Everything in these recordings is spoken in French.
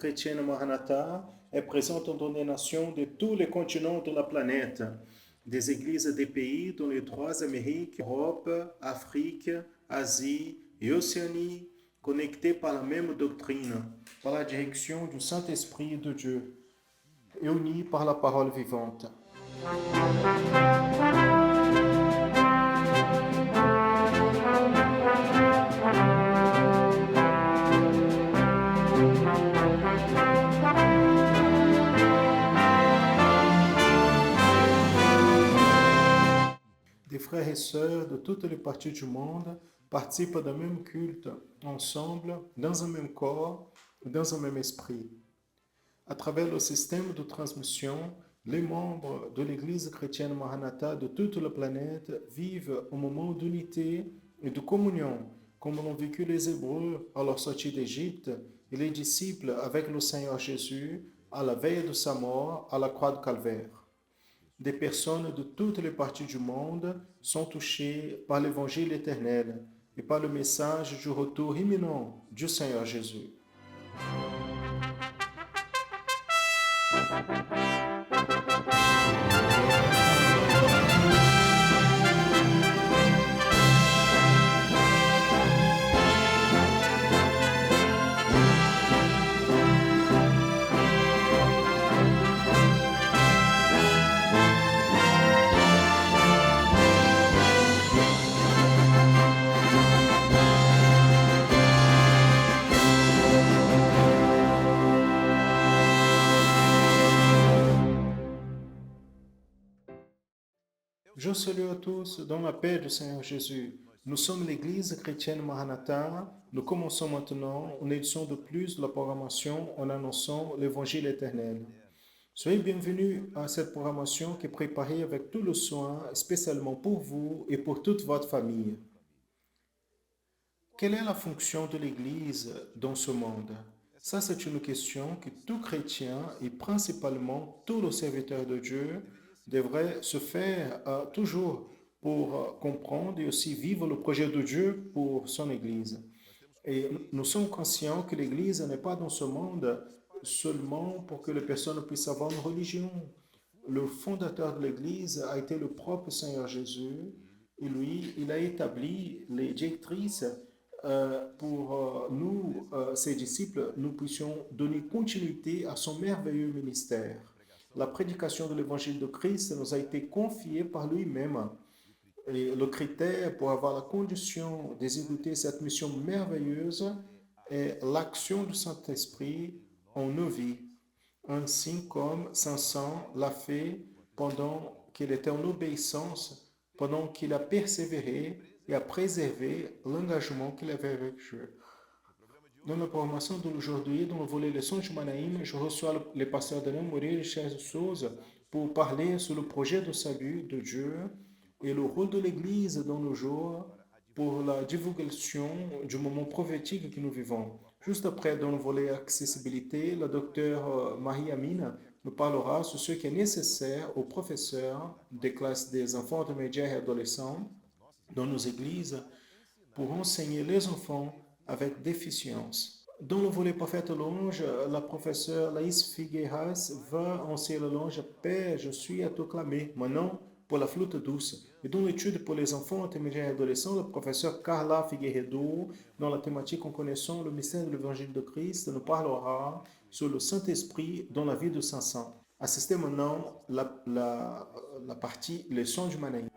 chrétienne Maranatha est présente dans des nations de tous les continents de la planète, des églises des pays dans les trois Amériques, Europe, Afrique, Asie et Océanie, connectées par la même doctrine, par la direction du Saint-Esprit de Dieu et unies par la parole vivante. Des frères et sœurs de toutes les parties du monde participent d'un même culte, ensemble, dans un même corps, dans un même esprit. À travers le système de transmission, les membres de l'Église chrétienne Maranatha de toute la planète vivent un moment d'unité et de communion, comme l'ont vécu les Hébreux à leur sortie d'Égypte et les disciples avec le Seigneur Jésus à la veille de sa mort à la croix de Calvaire. Des personnes de toutes les parties du monde sont touchées par l'évangile éternel et par le message du retour imminent du Seigneur Jésus. Je salue à tous dans la paix du Seigneur Jésus. Nous sommes l'Église chrétienne Maranatha. Nous commençons maintenant une édition de plus de la programmation en annonçant l'Évangile éternel. Soyez bienvenus à cette programmation qui est préparée avec tout le soin, spécialement pour vous et pour toute votre famille. Quelle est la fonction de l'Église dans ce monde? Ça, c'est une question que tout chrétien et principalement tous les serviteurs de Dieu devraient se faire toujours pour comprendre et aussi vivre le projet de Dieu pour son Église. Et nous sommes conscients que l'Église n'est pas dans ce monde seulement pour que les personnes puissent avoir une religion. Le fondateur de l'Église a été le propre Seigneur Jésus et lui, il a établi les directrices pour nous, ses disciples, nous puissions donner continuité à son merveilleux ministère. La prédication de l'évangile de Christ nous a été confiée par lui-même. Et le critère pour avoir la condition d'exécuter cette mission merveilleuse est l'action du Saint-Esprit en nos vies, ainsi comme Samson l'a fait pendant qu'il était en obéissance, pendant qu'il a persévéré et a préservé l'engagement qu'il avait avec Dieu. Dans la programmation d'aujourd'hui, dans le volet Leçons de Manaïm, je reçois le pasteur Daniel Moreira et Charles Souza pour parler sur le projet de salut de Dieu et le rôle de l'Église dans nos jours pour la divulgation du moment prophétique que nous vivons. Juste après, dans le volet accessibilité, la docteure Marie Amina nous parlera sur ce qui est nécessaire aux professeurs des classes des enfants intermédiaires et adolescents dans nos églises pour enseigner les enfants avec déficience. Dans le volet prophète louange, la professeure Laïs Figueiras va enseigner la louange Père, je suis à te clamer, maintenant pour la flûte douce. Et dans l'étude pour les enfants intermédiaires et adolescents, le professeur Carla Figueiredo, dans la thématique en connaissant le mystère de l'évangile de Christ, nous parlera sur le Saint-Esprit dans la vie de Saint-Saint. Assistez maintenant la partie leçon du Manaïm.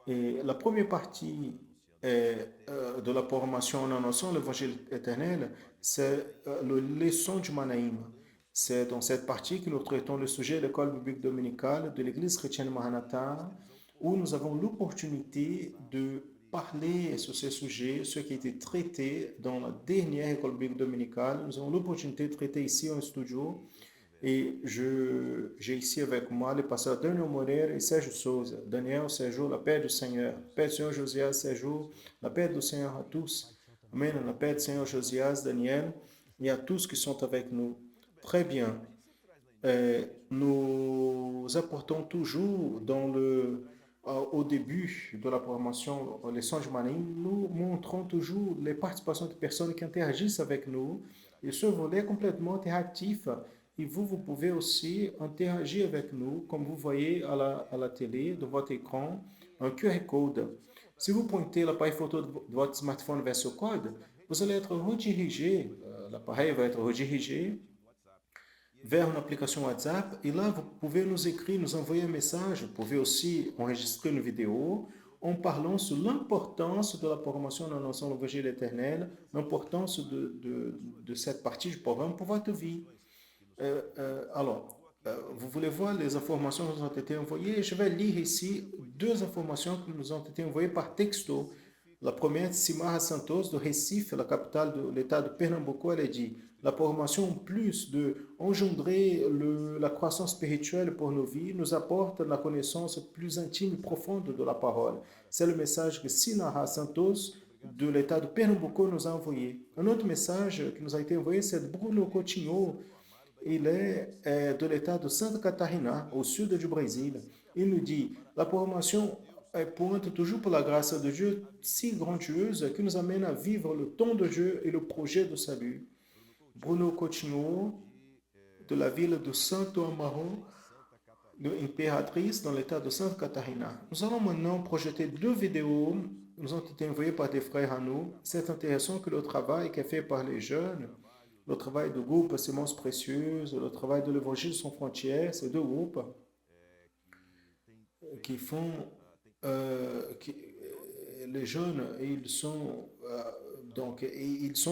Et la première partie de la formation en annonçant l'évangile éternel, c'est le leçon du Manaïm. C'est dans cette partie que nous traitons le sujet de l'école biblique dominicale de l'Église chrétienne Maranatha, où nous avons l'opportunité de parler sur ces sujets, ce qui a été traité dans la dernière école biblique dominicale. Nous avons l'opportunité de traiter ici en studio. Et j'ai ici avec moi les pasteurs Daniel Moreira et Sérgio Souza. Daniel, Sérgio, la paix du Seigneur. Paix du Seigneur Josias, Sérgio, la paix du Seigneur à tous. Amen. La paix du Seigneur Josias, Daniel, et à tous qui sont avec nous. Très bien. Nous apportons toujours dans au début de la programmation Les Songes Manaïm, nous montrons toujours les participations de personnes qui interagissent avec nous. Et ce volet est complètement interactif. Et vous pouvez aussi interagir avec nous, comme vous voyez à la télé, de votre écran, un QR code. Si vous pointez l'appareil photo de votre smartphone vers ce code, vous allez être redirigé, l'appareil va être redirigé vers une application WhatsApp et là, vous pouvez nous écrire, nous envoyer un message. Vous pouvez aussi enregistrer une vidéo en parlant sur l'importance de la programmation dans l'ensemble l'évangile éternel, l'importance de cette partie du programme pour votre vie. Vous voulez voir les informations qui nous ont été envoyées? Je vais lire ici deux informations qui nous ont été envoyées par texto. La première, Simara Santos, de Recife, la capitale de l'État de Pernambuco, elle a dit, la programmation, en plus de engendrer la croissance spirituelle pour nos vies, nous apporte la connaissance plus intime et profonde de la parole. C'est le message que Sinara Santos, de l'État de Pernambuco, nous a envoyé. Un autre message qui nous a été envoyé, c'est de Bruno Coutinho. Il est de l'État de Santa Catarina, au sud du Brésil. Il nous dit, la programmation pointe toujours pour la grâce de Dieu si grandiose qui nous amène à vivre le temps de Dieu et le projet de salut. Bruno Coutinho, de la ville de Santo Amaro, de Imperatriz, dans l'état de Santa Catarina. Nous allons maintenant projeter deux vidéos qui nous ont été envoyées par des frères à nous. C'est intéressant que le travail qui est fait par les jeunes, le travail de groupe Semences Précieuses, le travail de l'Évangile sans frontières, ces deux groupes qui font, les jeunes, ils sont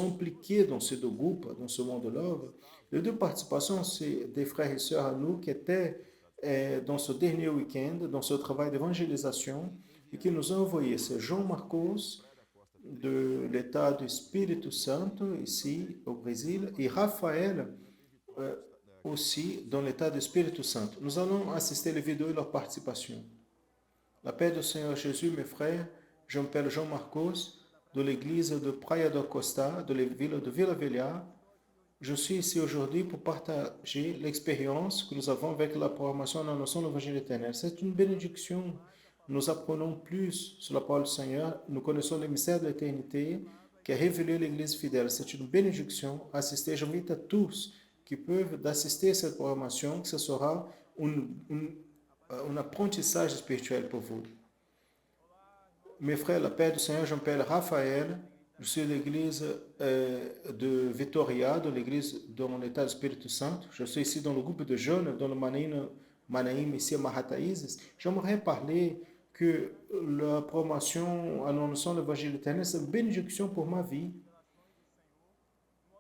impliqués dans ces deux groupes, dans ce monde de l'œuvre. Les deux participations, c'est des frères et sœurs à nous qui étaient dans ce dernier week-end, dans ce travail d'évangélisation, et qui nous ont envoyé. C'est Jean Marcos, de l'État du Espírito Santo, ici au Brésil, et Raphaël, euh, aussi dans l'État du Espírito Santo. Nous allons assister les vidéos et leur participation. La paix du Seigneur Jésus, mes frères, je m'appelle Jean Marcos, de l'église de Praia do Costa, de la ville de Vila Velha. Je suis ici aujourd'hui pour partager l'expérience que nous avons avec la programmation de la notion de l'Évangile éternel. C'est une bénédiction. Nous apprenons plus sur la parole du Seigneur. Nous connaissons le mystère de l'éternité qui a révélé l'Église fidèle. C'est une bénédiction. Assister, j'invite à tous qui peuvent d'assister à cette programmation, que ce sera un apprentissage spirituel pour vous. Mes frères, la paix du Seigneur, je m'appelle Raphaël. Je suis de l'église de Vitoria, de l'église dans l'État du Espírito Santo. Je suis ici dans le groupe de jeunes, dans le Manaïm, ici à Marataízes. J'aimerais parler que la promotion à l'annonçant de l'Évangile éternel, c'est une bénédiction pour ma vie.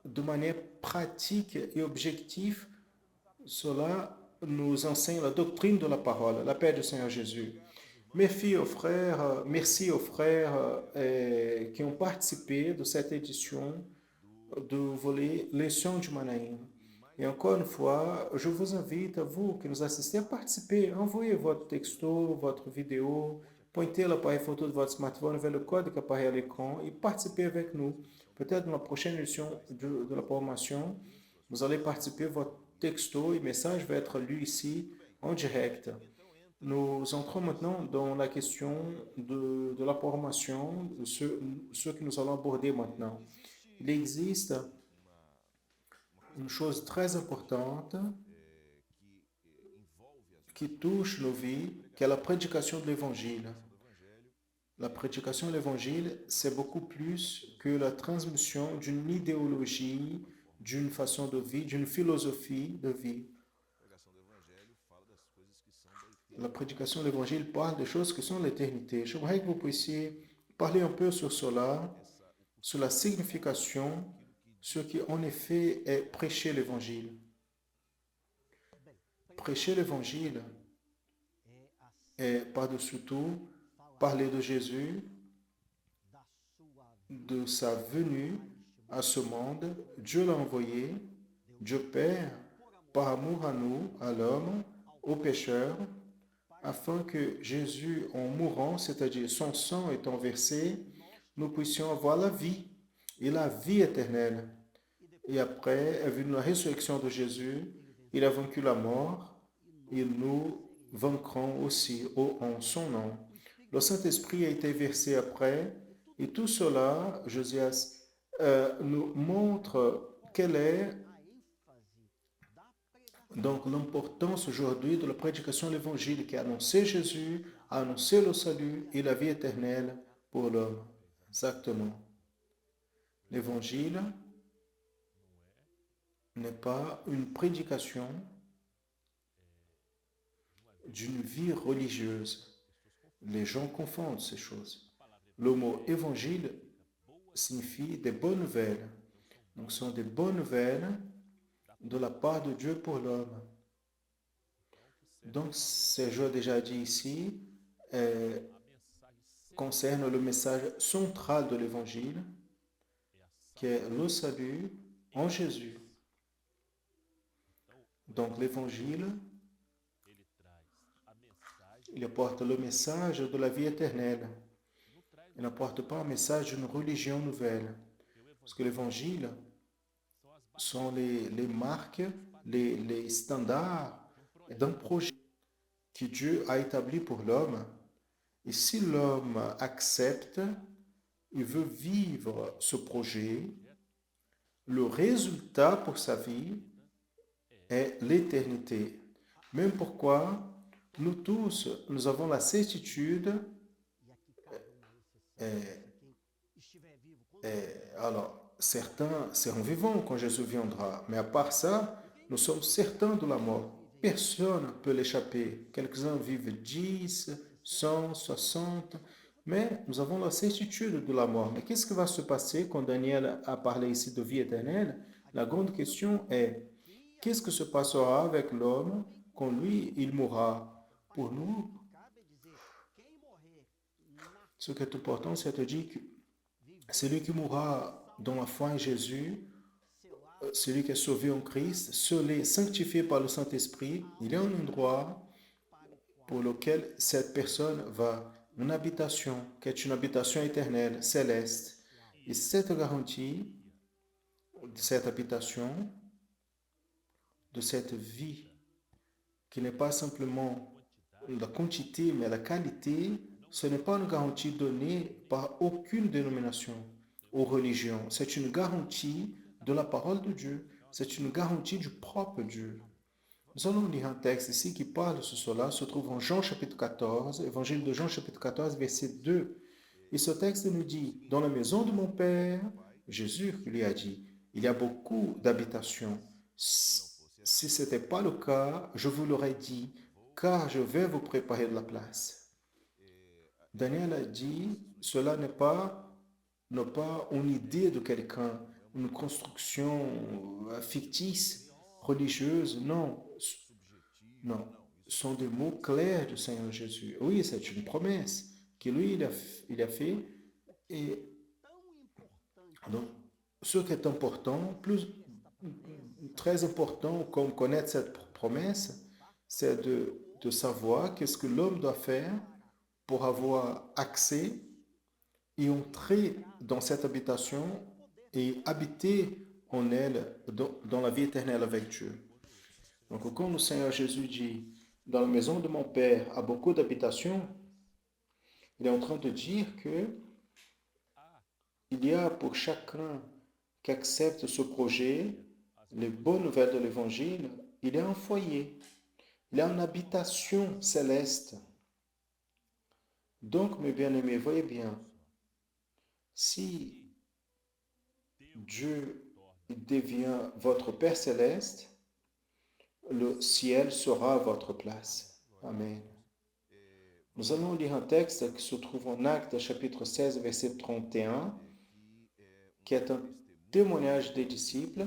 De manière pratique et objective, cela nous enseigne la doctrine de la parole, la paix du Seigneur Jésus. Merci aux frères qui ont participé de cette édition du volet Leçon du Manaïm. Et encore une fois, je vous invite, à vous qui nous assistez, à participer. Envoyez votre texto, votre vidéo, pointez l'appareil photo de votre smartphone vers le code qui apparaît à l'écran et participez avec nous. Peut-être dans la prochaine édition de la formation, vous allez participer, votre texto et message va être lu ici en direct. Nous entrons maintenant dans la question de la formation, ce que nous allons aborder maintenant. Il existe une chose très importante qui touche nos vies, qui est la prédication de l'Évangile. La prédication de l'Évangile, c'est beaucoup plus que la transmission d'une idéologie, d'une façon de vie, d'une philosophie de vie. La prédication de l'Évangile parle des choses qui sont l'éternité. J'aimerais que vous puissiez parler un peu sur cela, sur la signification, ce qui en effet est prêcher l'Évangile. Prêcher l'Évangile est par-dessus tout parler de Jésus, de sa venue à ce monde. Dieu l'a envoyé, Dieu Père, par amour à nous, à l'homme, aux pécheurs, afin que Jésus, en mourant, c'est-à-dire son sang étant versé, nous puissions avoir la vie et la vie éternelle. Et après est venue la résurrection de Jésus, il a vaincu la mort, il nous vaincront aussi en son nom. Le Saint-Esprit a été versé après, et tout cela, Josias, nous montre quelle est donc l'importance aujourd'hui de la prédication de l'Évangile qui a annoncé Jésus, a annoncé le salut et la vie éternelle pour l'homme. Exactement. L'Évangile n'est pas une prédication d'une vie religieuse. Les gens confondent ces choses. Le mot évangile signifie des bonnes nouvelles. Donc, ce sont des bonnes nouvelles de la part de Dieu pour l'homme. Donc, ce je l'ai déjà dit ici, concerne le message central de l'évangile, qui est le salut en Jésus. Donc, l'évangile, il apporte le message de la vie éternelle. Il n'apporte pas un message d'une religion nouvelle. Parce que l'évangile sont les marques, les standards d'un projet que Dieu a établi pour l'homme. Et si l'homme accepte, il veut vivre ce projet, le résultat pour sa vie est l'éternité. Même pourquoi nous tous, nous avons la certitude, alors certains seront vivants quand Jésus viendra, mais à part ça, nous sommes certains de la mort. Personne ne peut l'échapper. Quelques-uns vivent 10, 100, 60, mais nous avons la certitude de la mort. Mais qu'est-ce qui va se passer quand Daniel a parlé ici de vie éternelle? La grande question est, qu'est-ce que se passera avec l'homme quand lui, il mourra? Pour nous, ce qui est important, c'est de dire que celui qui mourra dans la foi en Jésus, celui qui est sauvé en Christ, celui sanctifié par le Saint-Esprit, il y a un endroit pour lequel cette personne va, une habitation, qui est une habitation éternelle, céleste. Et cette garantie de cette habitation, de cette vie, qui n'est pas simplement la quantité, mais la qualité, ce n'est pas une garantie donnée par aucune dénomination ou religion. C'est une garantie de la parole de Dieu. C'est une garantie du propre Dieu. Nous allons lire un texte ici qui parle de cela, se trouve en Jean chapitre 14, évangile de Jean chapitre 14, verset 2. Et ce texte nous dit, dans la maison de mon Père, Jésus lui a dit, il y a beaucoup d'habitations. Si ce n'était pas le cas, je vous l'aurais dit, car je vais vous préparer de la place. Daniel a dit, cela n'est pas une idée de quelqu'un, une construction fictice, religieuse, non. Non, ce sont des mots clairs du Seigneur Jésus. Oui, c'est une promesse que lui, il a fait. Et donc, ce qui est important, très important, comme connaître cette promesse, c'est de savoir qu'est-ce que l'homme doit faire pour avoir accès et entrer dans cette habitation et habiter en elle dans la vie éternelle avec Dieu. Donc, quand le Seigneur Jésus dit, dans la maison de mon Père a beaucoup d'habitations, il est en train de dire que il y a pour chacun qui accepte ce projet, les bonnes nouvelles de l'Évangile, il y a un foyer, il y a une habitation céleste. Donc, mes bien-aimés, voyez bien, si Dieu devient votre Père céleste, le ciel sera votre place. Amen. Nous allons lire un texte qui se trouve en Actes chapitre 16, verset 31, qui est un témoignage des disciples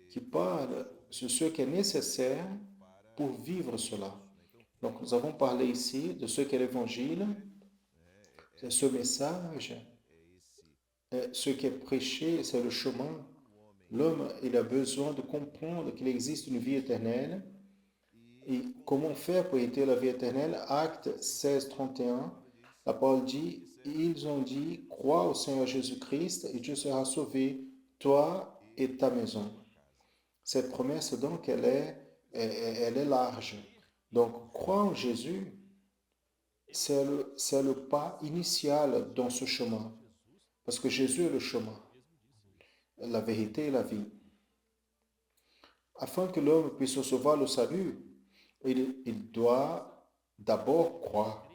qui parle sur ce qui est nécessaire pour vivre cela. Donc, nous avons parlé ici de ce qu'est l'Évangile, c'est ce message, ce qui est prêché, c'est le chemin. L'homme, il a besoin de comprendre qu'il existe une vie éternelle. Et comment faire pour hériter la vie éternelle? Acte 16, 31, la parole dit, ils ont dit, crois au Seigneur Jésus-Christ et tu seras sauvé, toi et ta maison. Cette promesse, donc, elle est large. Donc, croire en Jésus, c'est le pas initial dans ce chemin. Parce que Jésus est le chemin, la vérité et la vie. Afin que l'homme puisse recevoir le salut, il doit d'abord croire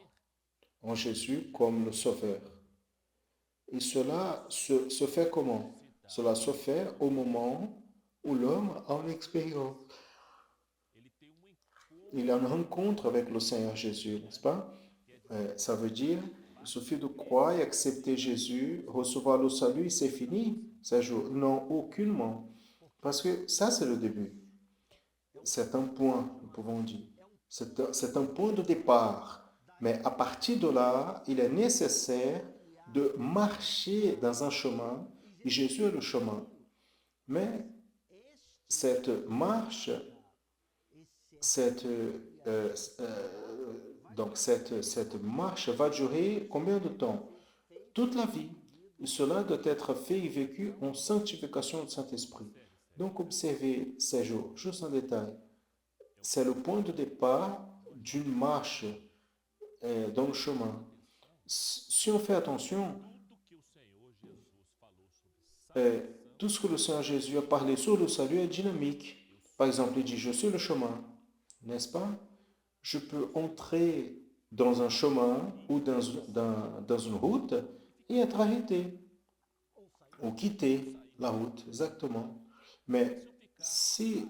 en Jésus comme le Sauveur. Et cela se fait comment? Cela se fait au moment où l'homme a une expérience. Il a une rencontre avec le Seigneur Jésus, n'est-ce pas? Ça veut dire, il suffit de croire et accepter Jésus, recevoir le salut, c'est fini. Ça joue. Non, aucunement. Parce que ça, c'est le début. C'est un point, nous pouvons dire. C'est un point de départ. Mais à partir de là, il est nécessaire de marcher dans un chemin, et Jésus est le chemin. Mais cette marche, cette, cette marche va durer combien de temps? Toute la vie. Et cela doit être fait et vécu en sanctification du Saint-Esprit. Donc, observez ces jours, juste en détail. C'est le point de départ d'une marche dans le chemin. Si on fait attention, euh, tout ce que le Seigneur Jésus a parlé sur le salut est dynamique. Par exemple, il dit, je suis le chemin, n'est-ce pas? Je peux entrer dans un chemin ou dans une route et être arrêté ou quitter la route, exactement. Mais si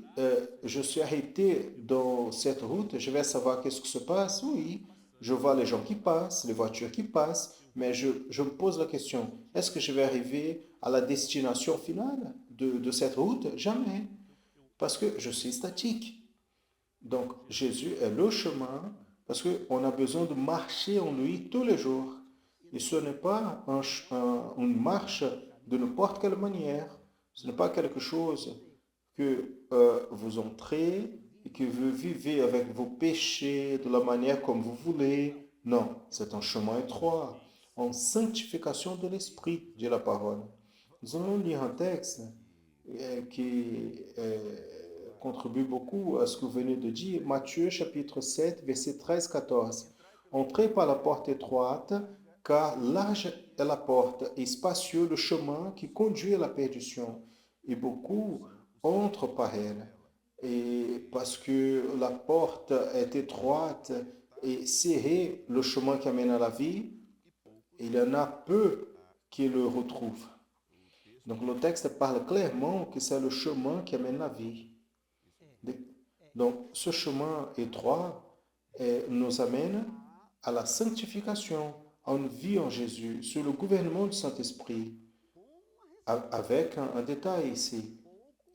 je suis arrêté dans cette route, je vais savoir qu'est-ce qui se passe. Oui, je vois les gens qui passent, les voitures qui passent, mais je me pose la question, est-ce que je vais arriver à la destination finale de cette route? Jamais, parce que je suis statique. Donc Jésus est le chemin, parce qu'on a besoin de marcher en lui tous les jours. Et ce n'est pas une marche de n'importe quelle manière. Ce n'est pas quelque chose que vous entrez et que vous vivez avec vos péchés de la manière comme vous voulez. Non, c'est un chemin étroit, en sanctification de l'esprit, dit la parole. Nous allons lire un texte qui contribue beaucoup à ce que vous venez de dire. Matthieu chapitre 7, verset 13-14. Entrez par la porte étroite, car large est la porte et spacieux le chemin qui conduit à la perdition, et beaucoup entrent par elle. Et parce que la porte est étroite et serrée, le chemin qui amène à la vie, il y en a peu qui le retrouvent. Donc le texte parle clairement que c'est le chemin qui amène la vie. Donc ce chemin étroit nous amène à la sanctification, à une vie en Jésus, sous le gouvernement du Saint-Esprit, avec un détail ici.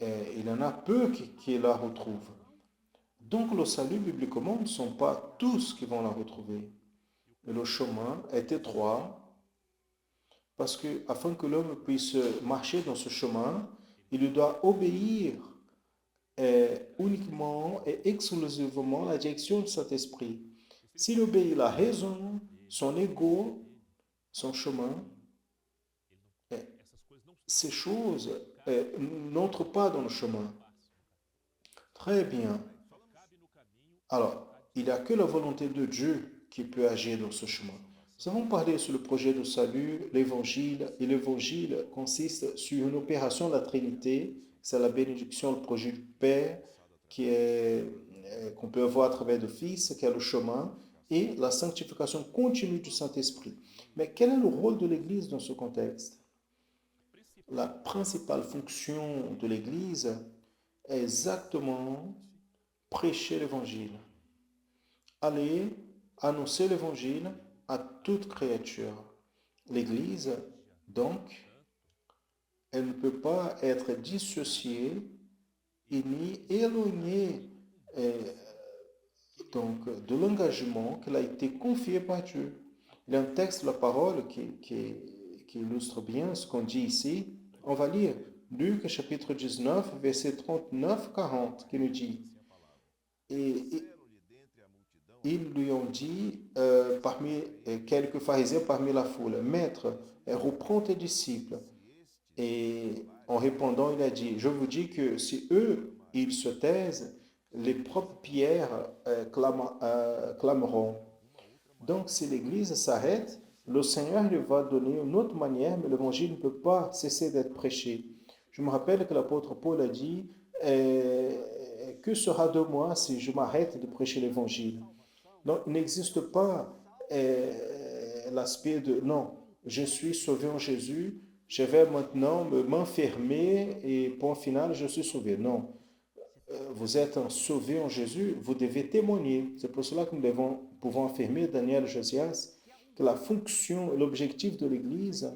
Il y en a peu qui la retrouvent. Donc le salut bibliquement ne sont pas tous qui vont la retrouver. Et le chemin est étroit parce que afin que l'homme puisse marcher dans ce chemin, il doit obéir uniquement et exclusivement la direction du Saint-Esprit. S'il obéit la raison, son ego, son chemin, ces choses n'entrent pas dans le chemin. Très bien. Alors, il n'y a que la volonté de Dieu qui peut agir dans ce chemin. Nous avons parlé sur le projet de salut, l'évangile, et l'évangile consiste sur une opération de la Trinité. C'est la bénédiction, le projet du Père qu'on peut avoir à travers le Fils, qui est le chemin, et la sanctification continue du Saint-Esprit. Mais quel est le rôle de l'Église dans ce contexte? La principale fonction de l'Église est exactement prêcher l'Évangile. Aller annoncer l'Évangile à toute créature. L'Église, donc, elle ne peut pas être dissociée et ni éloignée donc, de l'engagement qu'elle a été confié par Dieu. Il y a un texte de la parole qui illustre bien ce qu'on dit ici. On va lire Luc chapitre 19, verset 39-40, qui nous dit, et ils lui ont dit, parmi quelques pharisiens parmi la foule, Maître, reprends tes disciples. Et en répondant, il a dit, je vous dis que si eux, ils se taisent, les propres pierres clameront. Donc, si l'Église s'arrête, le Seigneur lui va donner une autre manière, mais l'Évangile ne peut pas cesser d'être prêché. Je me rappelle que l'apôtre Paul a dit, que sera de moi si je m'arrête de prêcher l'Évangile? Donc, il n'existe pas l'aspect de, non, je suis sauvé en Jésus, je vais maintenant m'enfermer et point final, je suis sauvé. Non, vous êtes sauvé en Jésus, vous devez témoigner. C'est pour cela que pouvons affirmer, Daniel Josias, que la fonction et l'objectif de l'Église,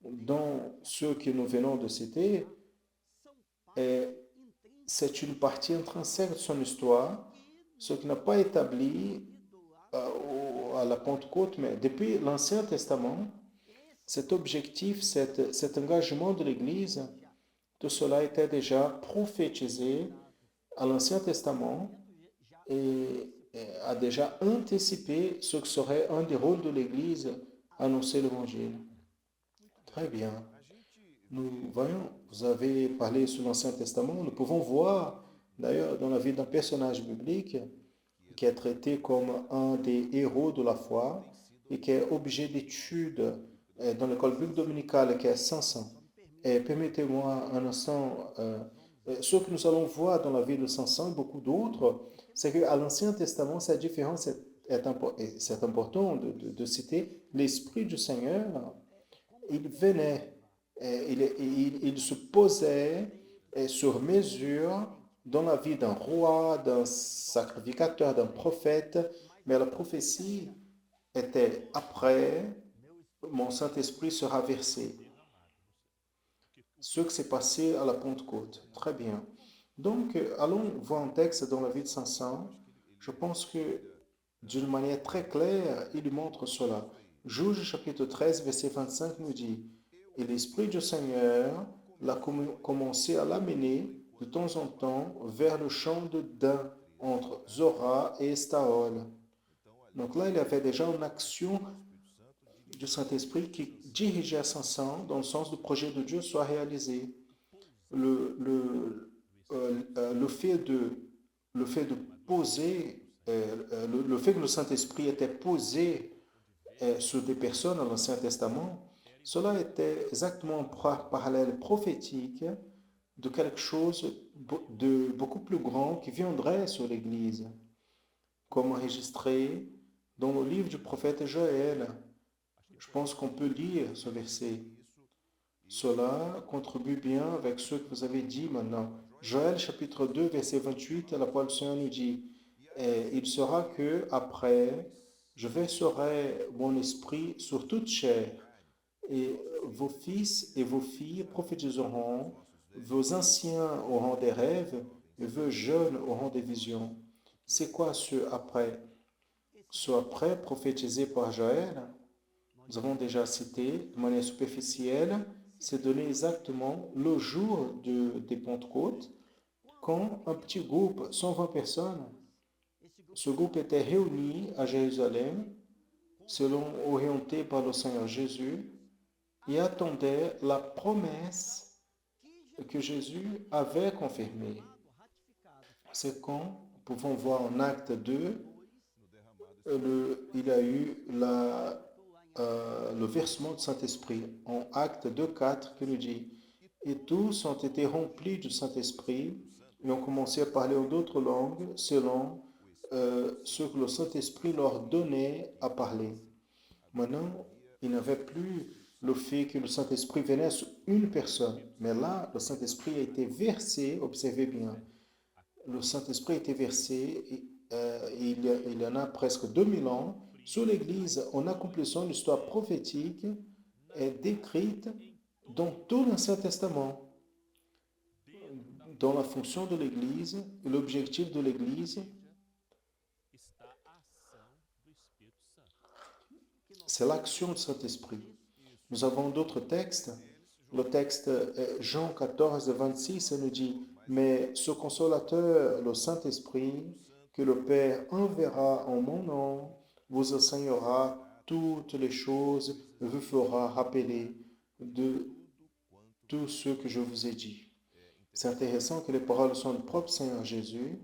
dans ce que nous venons de citer, c'est une partie intrinsèque de son histoire, ce qui n'a pas établi à la Pentecôte, mais depuis l'Ancien Testament, cet objectif, cet engagement de l'Église, tout cela était déjà prophétisé à l'Ancien Testament et a déjà anticipé ce que serait un des rôles de l'Église, annoncer l'Évangile. Très bien. Nous voyons, vous avez parlé sur l'Ancien Testament, nous pouvons voir d'ailleurs dans la vie d'un personnage biblique qui est traité comme un des héros de la foi et qui est objet d'étude dans l'école biblique dominicale qui est Samson. Et permettez-moi un instant, ce que nous allons voir dans la vie de Samson et beaucoup d'autres, c'est qu'à l'Ancien Testament, cette différence c'est important de citer l'Esprit du Seigneur. Il venait, il se posait sur mesure dans la vie d'un roi, d'un sacrificateur, d'un prophète, mais la prophétie était après, mon Saint-Esprit sera versé. Ce qui s'est passé à la Pentecôte. Très bien. Donc, allons voir un texte dans la vie de Samson. Je pense que d'une manière très claire, il montre cela. Juge chapitre 13, verset 25 nous dit, et l'Esprit du Seigneur l'a commencé à l'amener de temps en temps vers le champ de Dan, entre Zora et Estaol. Donc là, il y avait déjà une action du Saint-Esprit qui dirigeait Samson dans le sens du projet de Dieu soit réalisé. Le fait de poser, le fait que le Saint-Esprit était posé sur des personnes dans l'Ancien Testament, cela était exactement un parallèle prophétique de quelque chose de beaucoup plus grand qui viendrait sur l'Église, comme enregistré dans le livre du prophète Joël. Je pense qu'on peut lire ce verset. Cela contribue bien avec ce que vous avez dit maintenant. Joël chapitre 2, verset 28, à la parole du Seigneur nous dit, il sera que après, je verserai mon esprit sur toute chair, et vos fils et vos filles prophétiseront, vos anciens auront des rêves, et vos jeunes auront des visions. C'est quoi ce après? Ce après prophétisé par Joël, nous avons déjà cité de manière superficielle, c'est donné exactement le jour des Pentecôtes, quand un petit groupe, 120 personnes, ce groupe était réuni à Jérusalem, selon orienté par le Seigneur Jésus, et attendait la promesse que Jésus avait confirmée. C'est quand nous pouvons voir en acte 2, il y a eu le versement du Saint-Esprit. En acte 2, 4, qui nous dit, et tous ont été remplis du Saint-Esprit et ont commencé à parler en d'autres langues selon ce que le Saint-Esprit leur donnait à parler. Maintenant, il n'y avait plus le fait que le Saint-Esprit venait sur une personne, mais là, le Saint-Esprit a été versé, observez bien, le Saint-Esprit a été versé, il y en a presque 2000 ans, sur l'Église, en accomplissant l'histoire prophétique est décrite dans tout l'Ancien Testament, dans la fonction de l'Église et l'objectif de l'Église, c'est l'action du Saint-Esprit. Nous avons d'autres textes. Le texte Jean 14, 26 nous dit, mais ce consolateur, le Saint-Esprit, que le Père enverra en mon nom, vous enseignera toutes les choses, vous fera rappeler de tout ce que je vous ai dit. C'est intéressant que les paroles sont du propre Seigneur Jésus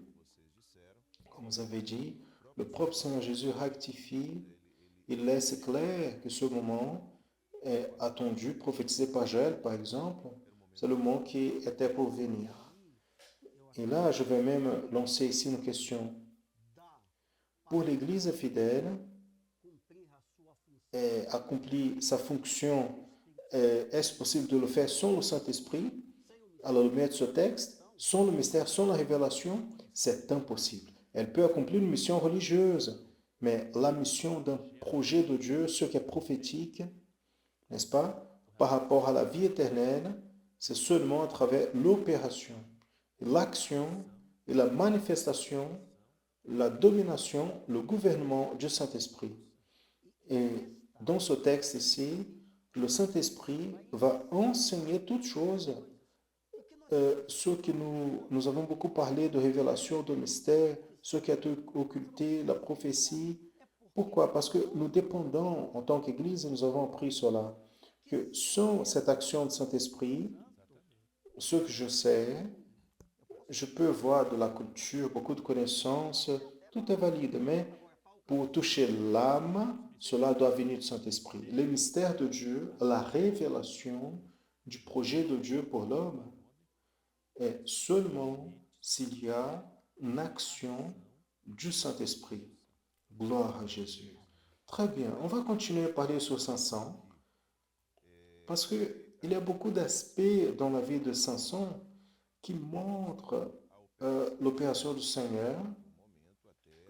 Comme vous avez dit, le propre Seigneur Jésus rectifie, il laisse clair que ce moment est attendu, prophétisé par Joël, par exemple, c'est le moment qui était pour venir. Et là, je vais même lancer ici une question. Pour l'Église fidèle, accomplir sa fonction, est-ce possible de le faire sans le Saint-Esprit? Alors, le maître de ce texte, sans le mystère, sans la révélation, c'est impossible. Elle peut accomplir une mission religieuse, mais la mission d'un projet de Dieu, ce qui est prophétique, n'est-ce pas, par rapport à la vie éternelle, c'est seulement à travers l'opération, l'action et la manifestation, la domination, le gouvernement du Saint-Esprit. Et dans ce texte ici, le Saint-Esprit va enseigner toutes choses. Ce que nous avons beaucoup parlé de révélation, de mystère, ce qui est occulté, la prophétie. Pourquoi? Parce que nous dépendons, en tant qu'Église, et nous avons appris cela, que sans cette action du Saint-Esprit, ce que je sais, je peux voir de la culture, beaucoup de connaissances, tout est valide, mais pour toucher l'âme, cela doit venir du Saint-Esprit. Les mystères de Dieu, la révélation du projet de Dieu pour l'homme est seulement s'il y a une action du Saint-Esprit. Gloire à Jésus. Très bien, on va continuer à parler sur 500 parce qu'il y a beaucoup d'aspects dans la vie de Samson qui montrent l'opération du Seigneur,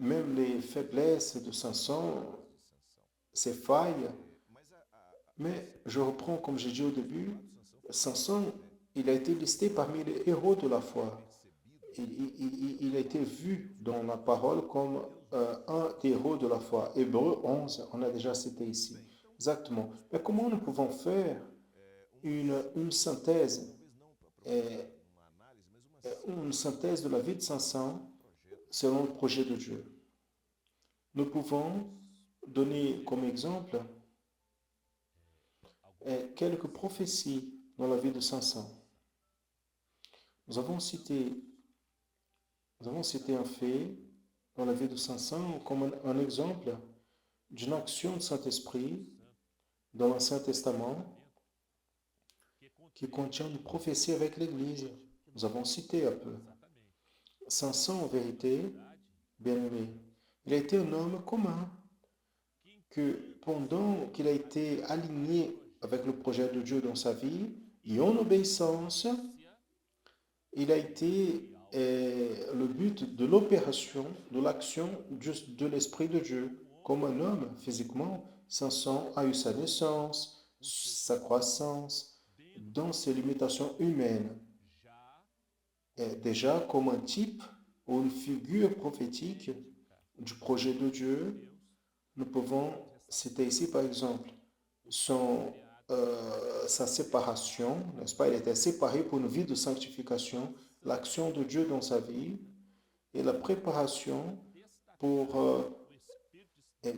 même les faiblesses de Samson, ses failles. Mais je reprends comme j'ai dit au début, Samson, il a été listé parmi les héros de la foi. Il a été vu dans la parole comme un des héros de la foi. Hébreux 11, on a déjà cité ici. Exactement. Mais comment nous pouvons faire une synthèse, une synthèse de la vie de Samson selon le projet de Dieu? Nous pouvons donner comme exemple quelques prophéties dans la vie de Samson. Nous avons cité un fait dans la vie de Samson comme un exemple d'une action du Saint-Esprit dans l'Ancien Testament qui contient une prophétie avec l'Église. Nous avons cité un peu. Samson, en vérité, bien-aimé, il a été un homme commun que pendant qu'il a été aligné avec le projet de Dieu dans sa vie et en obéissance, il a été le but de l'opération, de l'action de l'Esprit de Dieu. Comme un homme, physiquement, Samson a eu sa naissance, sa croissance, dans ses limitations humaines. Et déjà comme un type ou une figure prophétique du projet de Dieu, nous pouvons citer ici par exemple sa séparation, n'est-ce pas? Il était séparé pour une vie de sanctification, l'action de Dieu dans sa vie et la préparation pour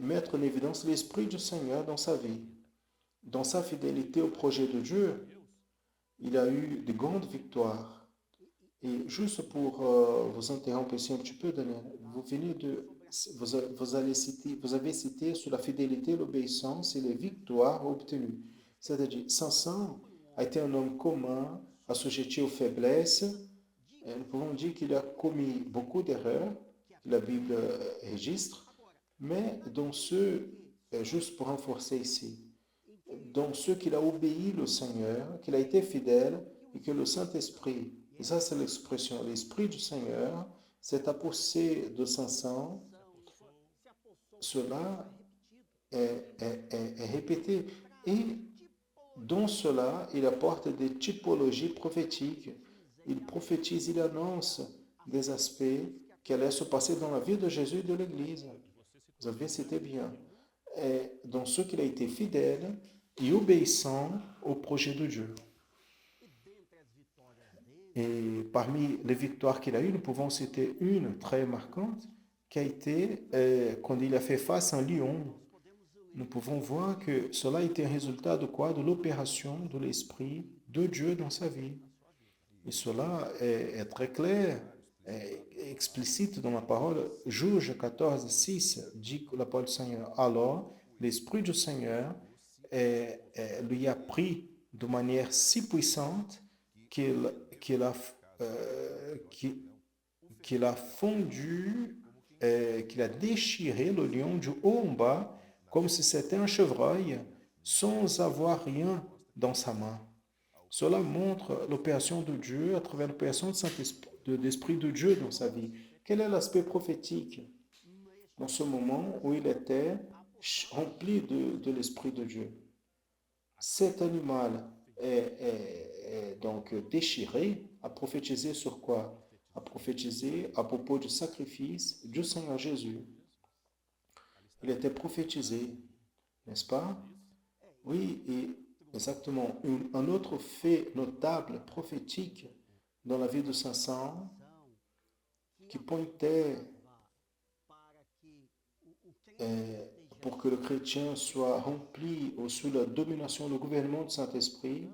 mettre en évidence l'Esprit du Seigneur dans sa vie. Dans sa fidélité au projet de Dieu, il a eu de grandes victoires. Et juste pour vous interrompre ici un petit peu, Daniel, vous avez cité sur la fidélité, l'obéissance et les victoires obtenues. C'est-à-dire, Samson a été un homme commun, assujetti aux faiblesses. Et nous pouvons dire qu'il a commis beaucoup d'erreurs, que la Bible registre, mais dans ceux, juste pour renforcer ici, dans ceux qu'il a obéi le Seigneur, qu'il a été fidèle et que le Saint-Esprit, et ça c'est l'expression, l'Esprit du Seigneur s'est appossé de Samson, cela est répété. Et dans cela, il apporte des typologies prophétiques. Il prophétise, il annonce des aspects qui allaient se passer dans la vie de Jésus et de l'Église. Vous avez cité bien. Et dans ce qu'il a été fidèle et obéissant au projet de Dieu. Et parmi les victoires qu'il a eues, nous pouvons citer une très marquante qui a été quand il a fait face à un lion. Nous pouvons voir que cela a été un résultat de quoi? De l'opération de l'Esprit de Dieu dans sa vie. Et cela est très clair explicite dans la parole. Juge 14, 6 dit la parole du Seigneur. Alors, l'Esprit du Seigneur lui a pris de manière si puissante qu'il qu'il a, qu'il qu'il a fondu, qu'il a déchiré le lion du haut en bas, comme si c'était un chevreuil, sans avoir rien dans sa main. Cela montre l'opération de Dieu à travers l'opération de l'Esprit de Dieu dans sa vie. Quel est l'aspect prophétique dans ce moment où il était rempli de l'Esprit de Dieu? Cet animal est donc déchiré, a prophétisé sur quoi? A prophétisé à propos du sacrifice du Seigneur Jésus. Il était prophétisé, n'est-ce pas? Oui, et exactement. Un autre fait notable, prophétique, dans la vie de Samson, qui pointait euh, pour que le chrétien soit rempli ou sous la domination, le gouvernement du Saint-Esprit,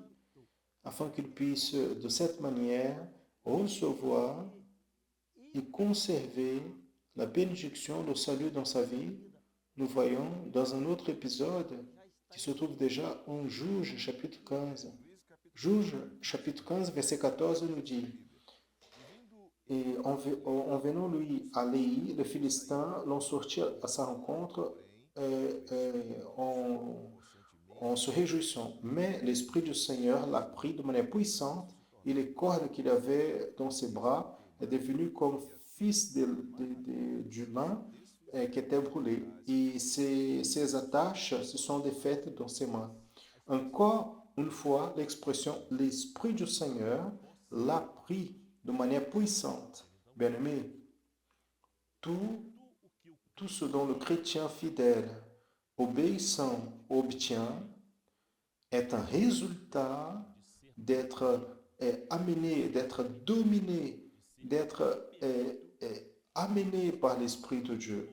afin qu'il puisse de cette manière recevoir et conserver la bénédiction, le salut dans sa vie. Nous voyons dans un autre épisode qui se trouve déjà en Juge chapitre 15. Juge chapitre 15 verset 14 nous dit: et en venant lui à Léhi, les Philistins l'ont sorti à sa rencontre en se réjouissant. Mais l'Esprit du Seigneur l'a pris de manière puissante et les cordes qu'il avait dans ses bras est devenu comme fils d'humain qui était brûlé. Et ses attaches se sont défaites dans ses mains. Encore une fois, l'expression l'Esprit du Seigneur l'a pris de manière puissante. Bien-aimé, tout, tout ce dont le chrétien fidèle, obéissant, obtient, est un résultat d'être amené, d'être dominé, d'être amené par l'Esprit de Dieu,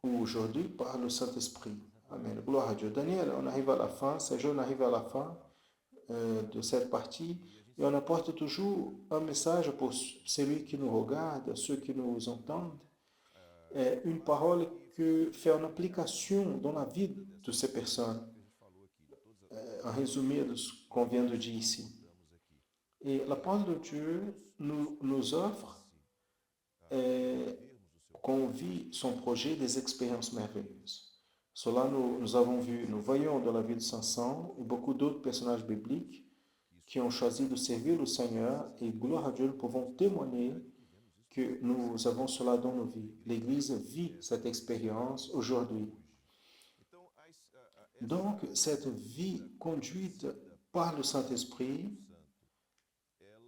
ou aujourd'hui par le Saint-Esprit. Amen. Gloire à Dieu. Daniel, on arrive à la fin, ces jeunes arrivent à la fin de cette partie, et on apporte toujours un message pour celui qui nous regarde, ceux qui nous entendent, une parole que fait une application dans la vie de ces personnes, un résumé de ce qu'on vient de dire ici. Et la parole de Dieu nous offre, qu'on vit son projet, des expériences merveilleuses. Cela, nous avons vu, nous voyons dans la vie de Samson et beaucoup d'autres personnages bibliques qui ont choisi de servir le Seigneur, et gloire à Dieu, nous pouvons témoigner que nous avons cela dans nos vies. L'Église vit cette expérience aujourd'hui. Donc, cette vie conduite par le Saint-Esprit,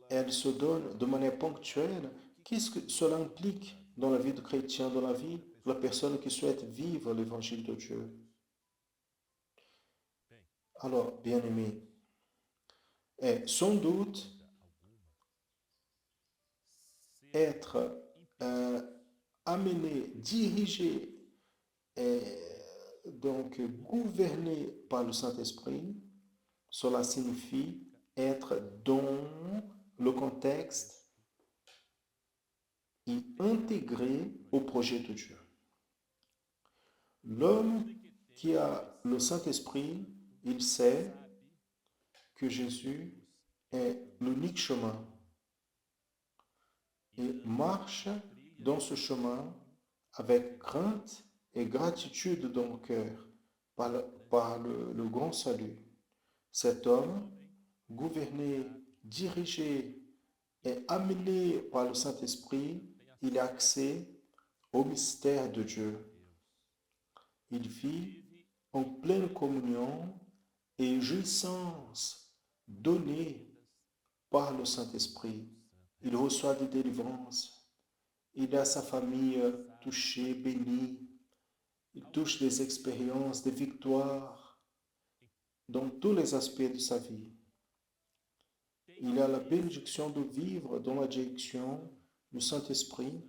elle se donne de manière ponctuelle. Qu'est-ce que cela implique dans la vie de chrétien, dans la vie de la personne qui souhaite vivre l'évangile de Dieu? Alors, bien-aimé, sans doute, être amené, dirigé, donc gouverné par le Saint-Esprit, cela signifie être dans le contexte et intégré au projet de Dieu. L'homme qui a le Saint-Esprit, il sait que Jésus est l'unique chemin et marche dans ce chemin avec crainte et gratitude dans le cœur par le grand salut. Cet homme, gouverné, dirigé et amené par le Saint-Esprit, il a accès au mystère de Dieu. Il vit en pleine communion et jouissance donnée par le Saint-Esprit. Il reçoit des délivrances. Il a sa famille touchée, bénie. Il touche des expériences, des victoires dans tous les aspects de sa vie. Il a la bénédiction de vivre dans la direction du Saint-Esprit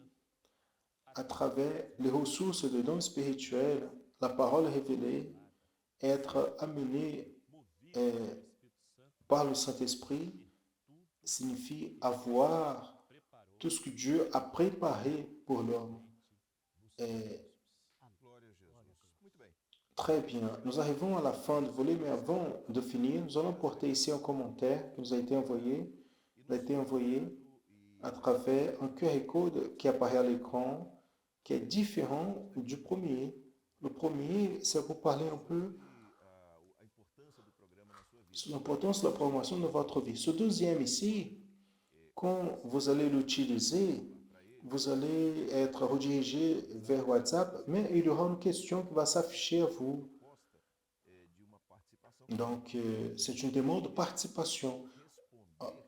à travers les ressources de dons spirituels, la parole révélée, être amené par le Saint-Esprit signifie avoir tout ce que Dieu a préparé pour l'homme. Et très bien, nous arrivons à la fin du volet, mais avant de finir, nous allons porter ici un commentaire qui nous a été envoyé. Il a été envoyé à travers un QR code qui apparaît à l'écran, qui est différent du premier. Le premier, c'est pour parler un peu sur l'importance de la programmation de votre vie. Ce deuxième ici, quand vous allez l'utiliser, vous allez être redirigé vers WhatsApp, mais il y aura une question qui va s'afficher à vous. Donc, c'est une demande de participation.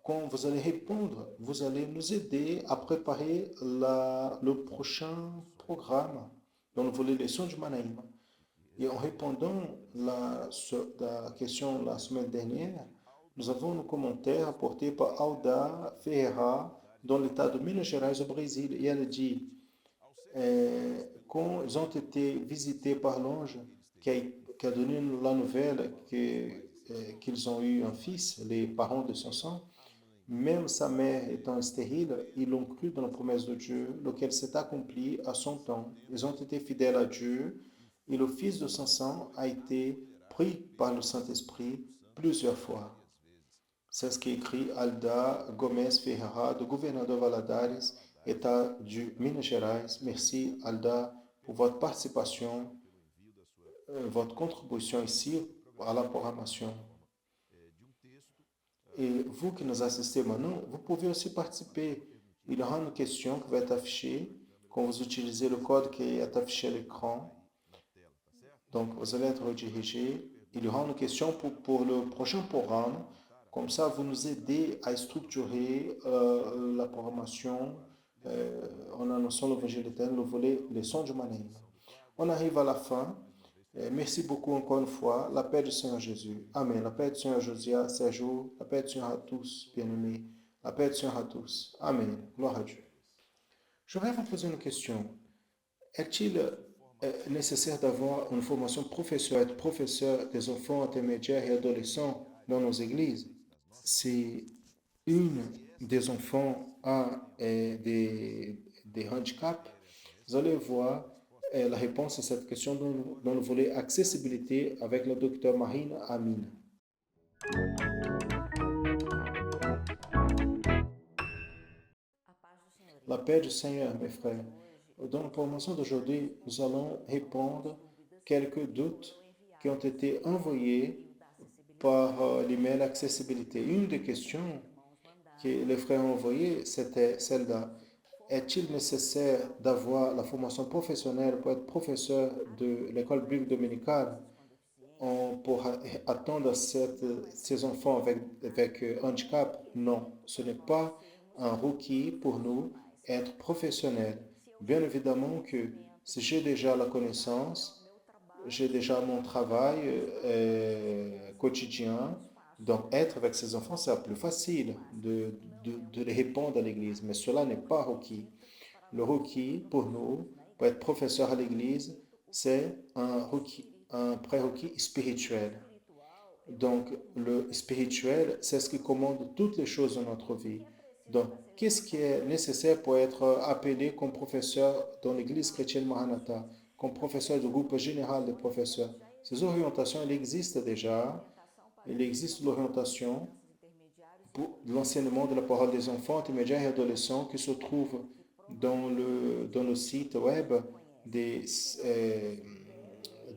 Quand vous allez répondre, vous allez nous aider à préparer le prochain programme dans le volet leçon du Manaïm. Et en répondant la question la semaine dernière, nous avons un commentaire apporté par Alda Ferreira dans l'état de Minas Gerais au Brésil. Et elle dit, quand ils ont été visités par l'ange qui a donné la nouvelle qu'ils ont eu un fils, les parents de son sang, même sa mère étant stérile, ils l'ont cru dans la promesse de Dieu, lequel s'est accompli à son temps. Ils ont été fidèles à Dieu et le fils de son sang a été pris par le Saint-Esprit plusieurs fois. C'est ce qu'écrit Alda Gomes Ferreira, de Governador Valadares, État du Minas Gerais. Merci Alda pour votre participation, votre contribution ici à la programmation. Et vous qui nous assistez maintenant, vous pouvez aussi participer. Il y aura une question qui va être affichée quand vous utilisez le code qui est affiché à l'écran. Donc, vous allez être redirigé. Il y aura une question pour le prochain programme. Comme ça, vous nous aidez à structurer la programmation en annonçant l'évangile éternel, le volet leçon du Manaïm. On arrive à la fin. Merci beaucoup encore une fois. La paix du Seigneur Jésus. Amen. La paix du Seigneur Josiah, Sergio. La paix du Seigneur à tous, bien-aimés. La paix du Seigneur à tous. Amen. Gloire à Dieu. Je vais vous poser une question. Est-il nécessaire d'avoir une formation professionnelle, être professeur des enfants intermédiaires et adolescents dans nos églises? Si une des enfants a des handicaps, vous allez voir la réponse à cette question dans le volet accessibilité avec le docteur Marina Amin. La paix du Seigneur, mes frères. Dans la promotion d'aujourd'hui, nous allons répondre quelques doutes qui ont été envoyés par l'email accessibilité. Une des questions que les frères ont envoyées, c'était celle-là. Est-il nécessaire d'avoir la formation professionnelle pour être professeur de l'école biblique dominicale pour attendre ces enfants avec handicap? Non, ce n'est pas un requis pour nous être professionnel. Bien évidemment que si j'ai déjà la connaissance, j'ai déjà mon travail quotidien, donc être avec ces enfants, c'est plus facile de les répondre à l'église, mais cela n'est pas requis. Le requis pour nous, pour être professeur à l'église, c'est un prérequis spirituel. Donc, le spirituel, c'est ce qui commande toutes les choses dans notre vie. Donc, qu'est-ce qui est nécessaire pour être appelé comme professeur dans l'Église chrétienne Maranatha, comme professeur du groupe général des professeurs? Ces orientations, elles existent déjà. Il existe l'orientation pour l'enseignement de la parole des enfants, intermédiaires et adolescents qui se trouve dans le site web des, euh,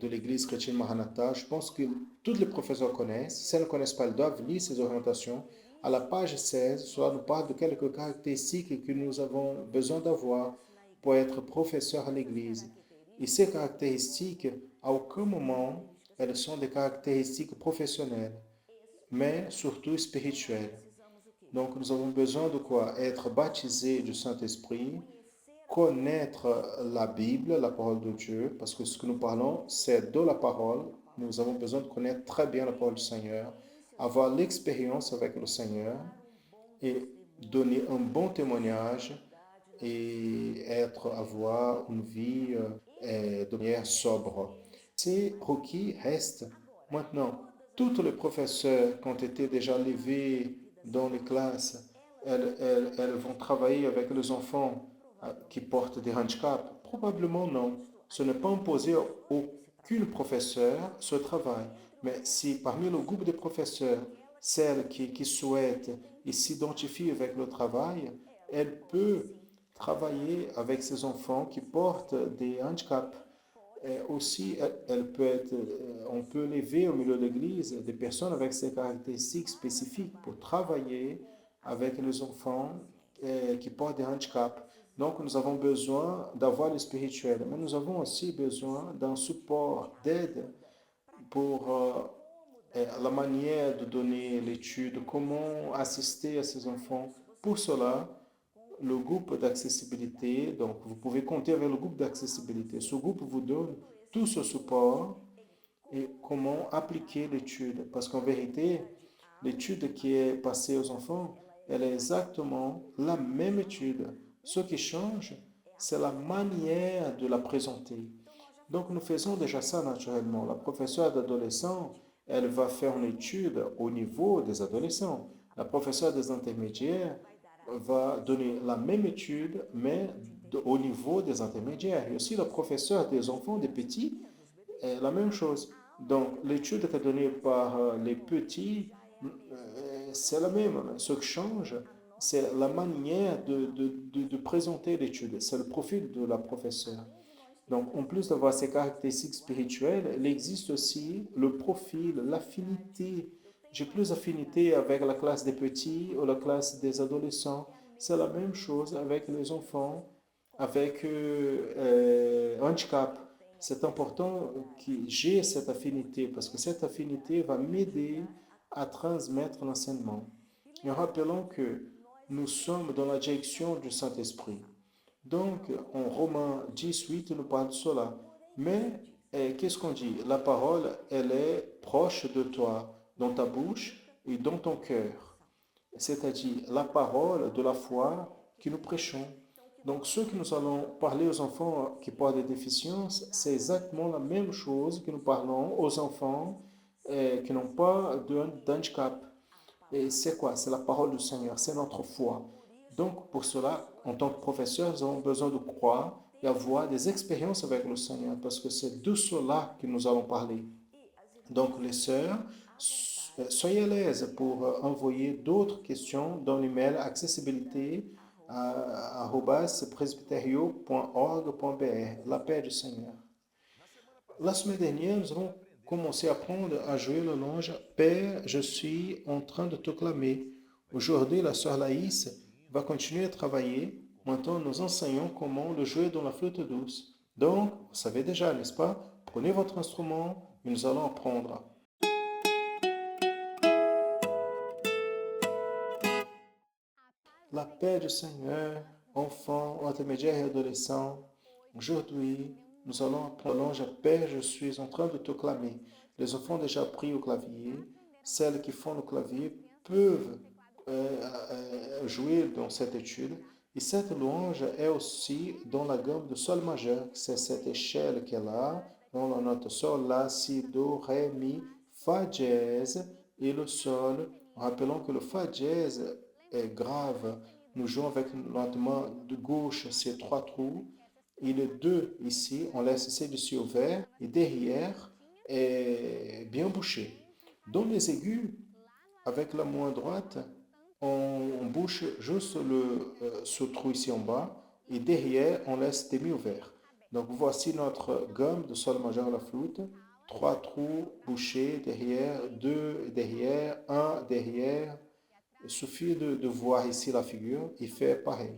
de l'Église chrétienne Maranatha. Je pense que tous les professeurs connaissent. Si ils ne connaissent pas, ils doivent lire ces orientations. À la page 16, cela nous parle de quelques caractéristiques que nous avons besoin d'avoir pour être professeur à l'Église. Et ces caractéristiques, à aucun moment, elles sont des caractéristiques professionnelles, mais surtout spirituelles. Donc, nous avons besoin de quoi? Être baptisé du Saint-Esprit, connaître la Bible, la parole de Dieu, parce que ce que nous parlons, c'est de la parole. Nous avons besoin de connaître très bien la parole du Seigneur, avoir l'expérience avec le Seigneur et donner un bon témoignage et avoir une vie de manière sobre. Ces requis restent. Maintenant, tous les professeurs qui ont été déjà levés dans les classes, elles vont travailler avec les enfants qui portent des handicaps? Probablement non. Ce n'est pas imposé à aucun professeur ce travail. Mais si parmi le groupe des professeurs, celle qui souhaite et s'identifie avec le travail, elle peut travailler avec ces enfants qui portent des handicaps. Et aussi, elle peut être, on peut lever au milieu de l'Église des personnes avec ces caractéristiques spécifiques pour travailler avec les enfants qui portent des handicaps. Donc, nous avons besoin d'avoir le spirituel, mais nous avons aussi besoin d'un support, d'aide pour la manière de donner l'étude, comment assister à ces enfants. Pour cela, le groupe d'accessibilité, donc vous pouvez compter avec le groupe d'accessibilité. Ce groupe vous donne tout ce support et comment appliquer l'étude. Parce qu'en vérité, l'étude qui est passée aux enfants, elle est exactement la même étude. Ce qui change, c'est la manière de la présenter. Donc nous faisons déjà ça naturellement. La professeure d'adolescents, elle va faire une étude au niveau des adolescents. La professeure des intermédiaires va donner la même étude, mais au niveau des intermédiaires. Et aussi le professeur des enfants, des petits, est la même chose. Donc l'étude qui est donnée par les petits, c'est la même. Ce qui change, c'est la manière de présenter l'étude. C'est le profil de la professeure. Donc, en plus d'avoir ces caractéristiques spirituelles, il existe aussi le profil, l'affinité. J'ai plus affinité avec la classe des petits ou la classe des adolescents. C'est la même chose avec les enfants, avec handicap. C'est important que j'ai cette affinité parce que cette affinité va m'aider à transmettre l'enseignement. Et rappelons que nous sommes dans la direction du Saint-Esprit. Donc, en Romains 18, nous parle de cela. Mais qu'est-ce qu'on dit? La parole, elle est proche de toi, dans ta bouche et dans ton cœur. C'est-à-dire la parole de la foi que nous prêchons. Donc, ce que nous allons parler aux enfants qui portent des déficiences, c'est exactement la même chose que nous parlons aux enfants qui n'ont pas d'handicap. Et c'est quoi? C'est la parole du Seigneur, c'est notre foi. Donc, pour cela, en tant que professeur, nous avons besoin de croire et avoir des expériences avec le Seigneur, parce que c'est de cela que nous allons parler. Donc, les sœurs, soyez à l'aise pour envoyer d'autres questions dans l'email accessibilité@presbyterio.org.br. La paix du Seigneur. La semaine dernière, nous avons commencé à apprendre à jouer le louange Père, je suis en train de te clamer. Aujourd'hui, la sœur Laïs va continuer à travailler. Maintenant, nous enseignons comment le jouer dans la flûte douce. Donc, vous savez déjà, n'est-ce pas? Prenez votre instrument et nous allons apprendre. La paix du Seigneur, enfants, intermédiaires et adolescents. Aujourd'hui, nous allons apprendre le louange Père, je suis en train de te clamer. Les enfants ont déjà appris au clavier. Celles qui font le clavier peuvent jouer dans cette étude. Et cette louange est aussi dans la gamme de sol majeur. C'est cette échelle qu'elle a dans la note sol, la, si, do, ré, mi, fa dièse et le sol. Rappelons que le fa dièse est grave. Nous jouons avec notre main de gauche ces trois trous. Et le 2 ici, on laisse celui-ci ouvert. Et derrière est bien bouché. Dans les aigus, avec la main droite, on bouche juste ce trou ici en bas. Et derrière, on laisse demi ouvert. Donc voici notre gamme de sol majeur à la flûte. Trois trous bouchés derrière, deux derrière, un derrière. Il suffit de voir ici la figure et faire pareil.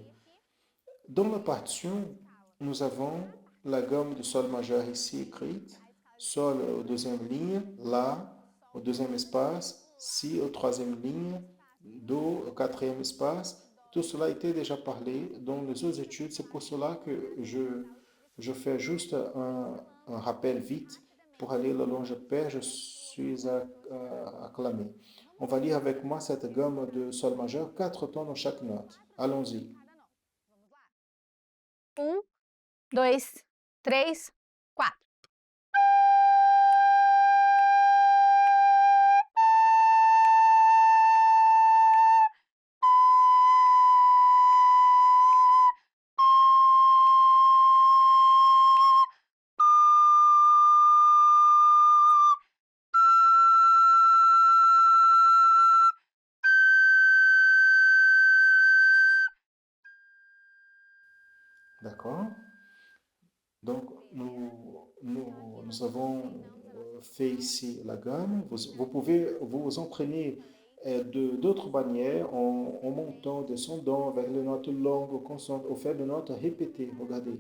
Dans la partition, nous avons la gamme de sol majeur ici écrite, sol au deuxième ligne, la au deuxième espace, si au troisième ligne, do au quatrième espace. Tout cela a été déjà parlé dans les autres études. C'est pour cela que je fais juste un rappel vite pour aller le longe Père, je suis acclamé. On va lire avec moi cette gamme de sol majeur, 4 tons dans chaque note. Allons-y. 2, 3, 4. D'accord? Donc, nous avons fait ici la gamme. Vous pouvez vous entraîner d'autres manières en montant, descendant avec les notes longues, constantes, au fait de notes répétées. Regardez.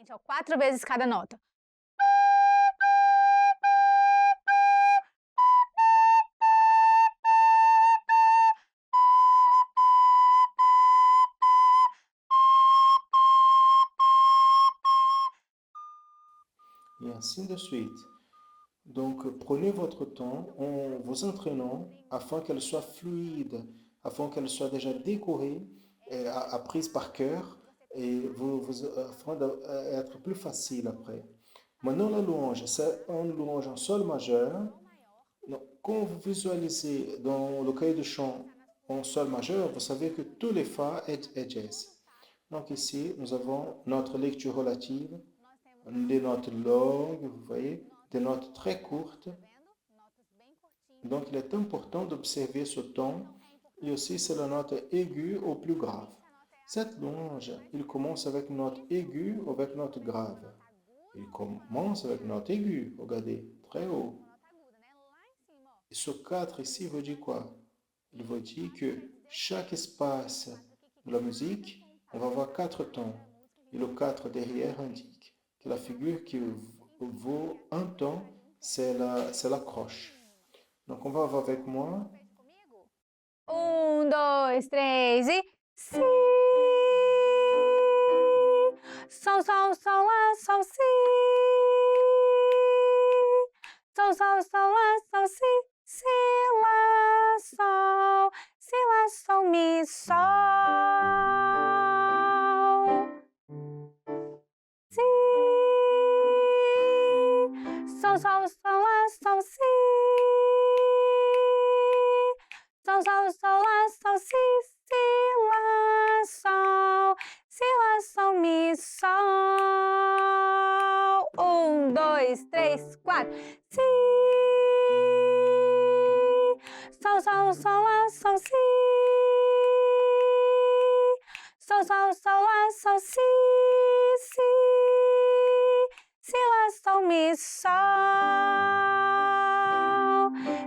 Repetidamente, ó, 4 vezes cada nota. Et ainsi de suite. Donc, prenez votre temps en vous entraînant afin qu'elle soit fluide, afin qu'elle soit déjà décorée, et apprise par cœur, et afin d'être plus facile après. Maintenant, la louange, c'est une louange en sol majeur. Donc, quand vous visualisez dans le cahier de chant en sol majeur, vous savez que tous les fa est jazz. Donc ici, nous avons notre lecture relative, des notes longues, vous voyez, des notes très courtes. Donc il est important d'observer ce ton et aussi c'est la note aiguë au plus grave. Cette louange, il commence avec une note aiguë ou avec une note grave. Il commence avec une note aiguë, regardez, très haut. Et ce 4 ici veut dire quoi? Il veut dire que chaque espace de la musique, on va avoir 4 tons. Et le 4 derrière indique que la figure qui vaut un ton, c'est la croche. Donc on va avoir avec moi. 1, 2, 3 e si. Sol, sol, sol, lá, sol, si. Sol, sol, sol, lá, sol, si. Si, lá, sol. Si, lá, sol, mi, sol. Si. Sol, sol, sol, lá, sol, si. Sol, sol, sol, lá, sol, si, si, lá, sol. Si, lá, sol, mi, sol. 1, 2, 3, 4. Si. Sol, sol, sol, lá, sol, si. Sol, sol, sol, lá, sol, si, si. Si, lá, sol, mi, sol.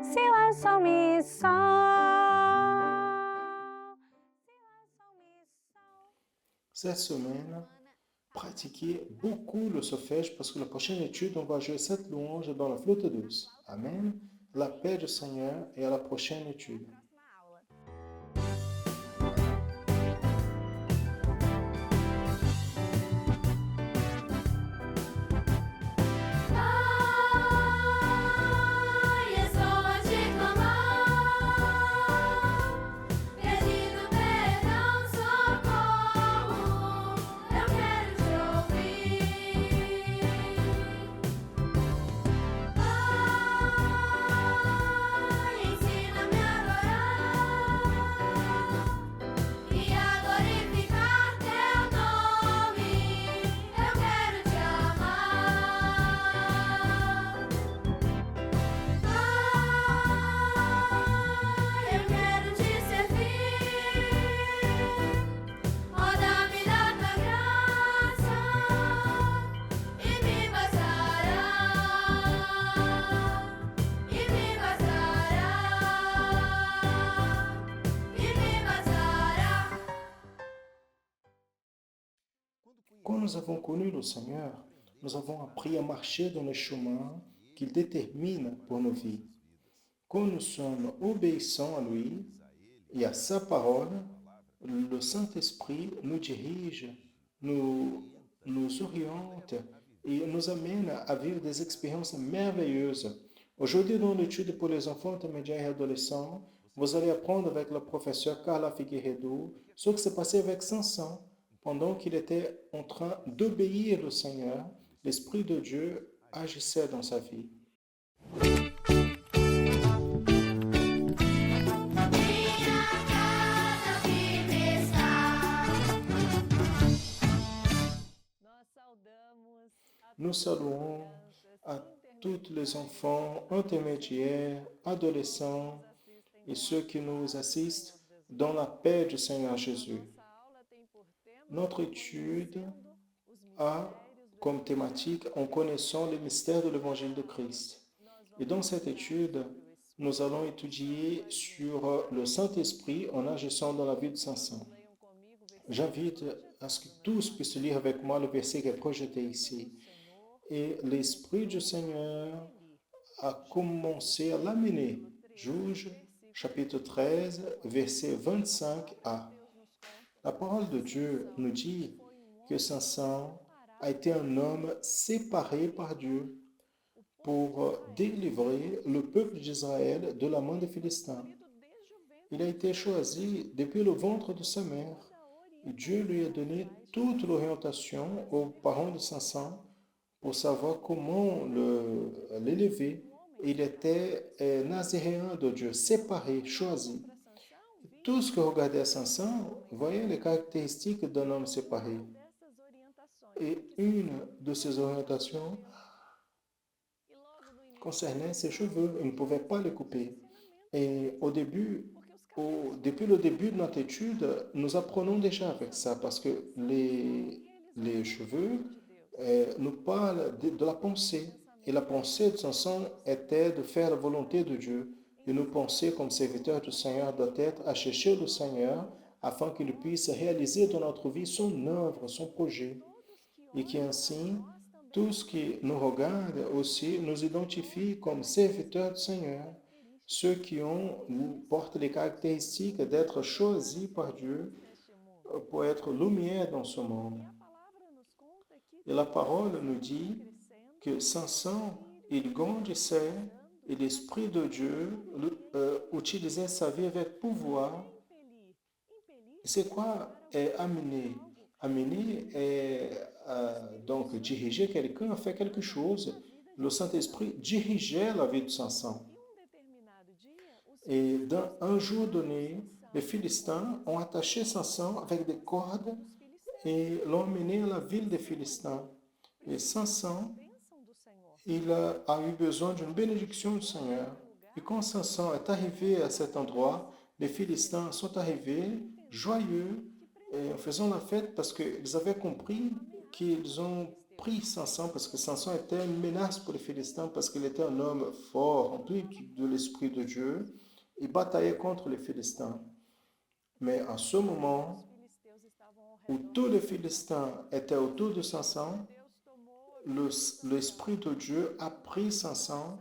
Si, lá, sol, mi, sol. Si, lá, sol, mi, sol. Cette semaine, pratiquez beaucoup le solfège parce que la prochaine étude, on va jouer cette louange dans la flûte douce. Amen. La paix du Seigneur et à la prochaine étude. Quand nous avons connu le Seigneur, nous avons appris à marcher dans le chemin qu'il détermine pour nos vies. Quand nous sommes obéissants à lui et à sa parole, le Saint-Esprit nous dirige, nous oriente et nous amène à vivre des expériences merveilleuses. Aujourd'hui, dans l'étude pour les enfants intermédiaires et adolescents, vous allez apprendre avec le professeur Carla Figueiredo ce qui s'est passé avec Samson pendant qu'il était en train d'obéir au Seigneur. L'Esprit de Dieu agissait dans sa vie. Nous saluons à tous les enfants intermédiaires, adolescents et ceux qui nous assistent dans la paix du Seigneur Jésus. Notre étude a comme thématique en connaissant les mystères de l'évangile de Christ. Et dans cette étude, nous allons étudier sur le Saint-Esprit en agissant dans la vie de Saint-Saint. J'invite à ce que tous puissent lire avec moi le verset qui est projeté ici. Et l'Esprit du Seigneur a commencé à l'amener. Juge, chapitre 13, verset 25a. La parole de Dieu nous dit que Samson a été un homme séparé par Dieu pour délivrer le peuple d'Israël de la main des Philistins. Il a été choisi depuis le ventre de sa mère. Et Dieu lui a donné toute l'orientation aux parents de Samson pour savoir comment l'élever. Il était nazaréen de Dieu, séparé, choisi. Tout ce que regardait Samson, voyait les caractéristiques d'un homme séparé. Et une de ces orientations concernait ses cheveux. Il ne pouvait pas les couper. Et depuis le début de notre étude, nous apprenons déjà avec ça parce que les cheveux nous parlent de la pensée. Et la pensée de Samson était de faire la volonté de Dieu. Et nous penser comme serviteurs du Seigneur doit être à chercher le Seigneur afin qu'il puisse réaliser dans notre vie son œuvre, son projet. Et qu'ainsi, tout ce qui nous regarde aussi nous identifie comme serviteurs du Seigneur. Ceux qui portent les caractéristiques d'être choisis par Dieu pour être lumière dans ce monde. Et la parole nous dit que Samson, il grandissait et l'Esprit de Dieu utilisait sa vie avec pouvoir. C'est quoi amener? Amener est donc diriger quelqu'un à faire quelque chose. Le Saint-Esprit dirigeait la vie de Samson. Et dans un jour donné, les Philistins ont attaché Samson avec des cordes et l'ont emmené à la ville des Philistins. Et Samson, il a eu besoin d'une bénédiction du Seigneur. Et quand Samson est arrivé à cet endroit, les Philistins sont arrivés joyeux et en faisant la fête parce qu'ils avaient compris qu'ils ont pris Samson parce que Samson était une menace pour les Philistins parce qu'il était un homme fort, rempli de l'Esprit de Dieu. Il bataillait contre les Philistins. Mais à ce moment où tous les Philistins étaient autour de Samson, l'Esprit de Dieu a pris Samson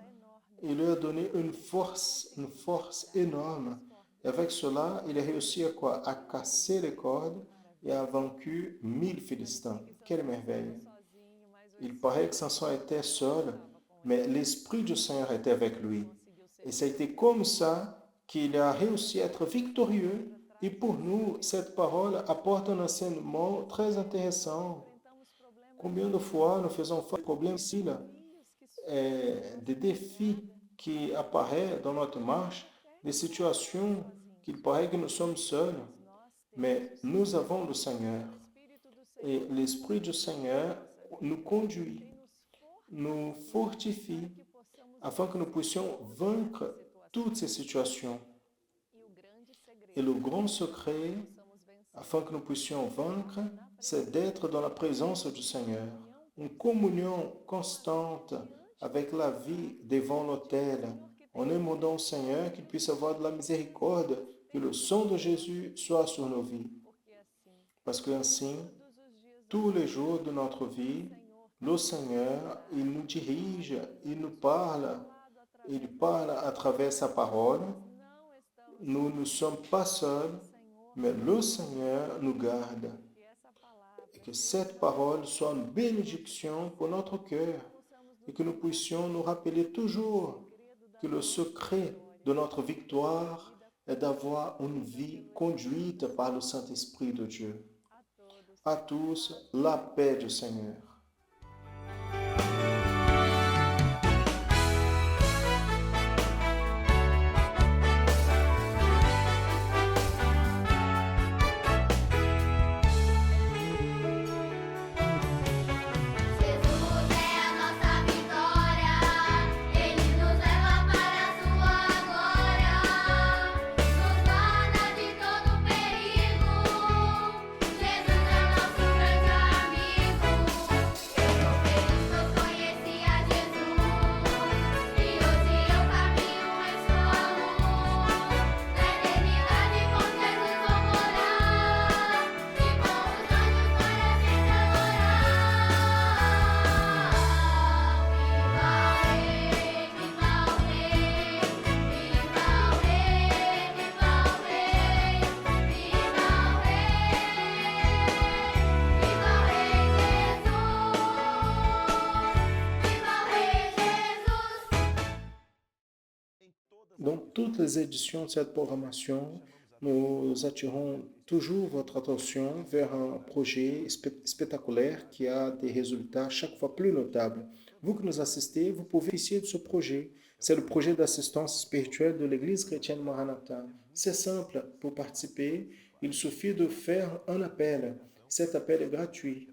et lui a donné une force énorme. Et avec cela, il a réussi à quoi? À casser les cordes et a vaincu 1000 Philistins. Quelle merveille! Il paraît que Samson était seul, mais l'Esprit du Seigneur était avec lui. Et ça a été comme ça qu'il a réussi à être victorieux. Et pour nous, cette parole apporte un enseignement très intéressant. Combien de fois nous faisons face à des problèmes ici, des défis qui apparaissent dans notre marche, des situations qu'il paraît que nous sommes seuls, mais nous avons le Seigneur. Et l'Esprit du Seigneur nous conduit, nous fortifie, afin que nous puissions vaincre toutes ces situations. Et le grand secret, afin que nous puissions vaincre, c'est d'être dans la présence du Seigneur, une communion constante avec la vie devant l'autel, en demandant au Seigneur qu'il puisse avoir de la miséricorde, que le sang de Jésus soit sur nos vies. Parce que ainsi, tous les jours de notre vie, le Seigneur, il nous dirige, il nous parle, il parle à travers sa parole. Nous ne sommes pas seuls, mais le Seigneur nous garde. Et que cette parole soit une bénédiction pour notre cœur et que nous puissions nous rappeler toujours que le secret de notre victoire est d'avoir une vie conduite par le Saint-Esprit de Dieu. À tous, la paix du Seigneur. Dans toutes les éditions de cette programmation, nous attirons toujours votre attention vers un projet spectaculaire qui a des résultats chaque fois plus notables. Vous qui nous assistez, vous pouvez bénéficier de ce projet. C'est le projet d'assistance spirituelle de l'Église chrétienne Maranatha. C'est simple, pour participer, il suffit de faire un appel. Cet appel est gratuit.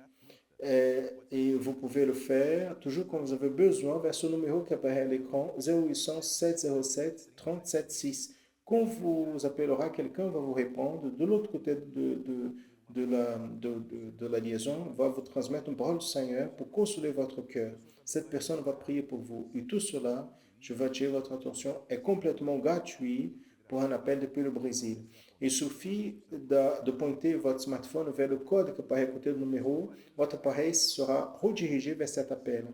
Et vous pouvez le faire toujours quand vous avez besoin vers ce numéro qui apparaît à l'écran 0800 707 376. Quand vous appellerez, quelqu'un va vous répondre. De l'autre côté de la liaison, va vous transmettre une parole du Seigneur pour consoler votre cœur. Cette personne va prier pour vous. Et tout cela, je vais attirer votre attention, est complètement gratuit pour un appel depuis le Brésil. Il suffit de pointer votre smartphone vers le code qui apparaît à côté du numéro. Votre appareil sera redirigé vers cet appel.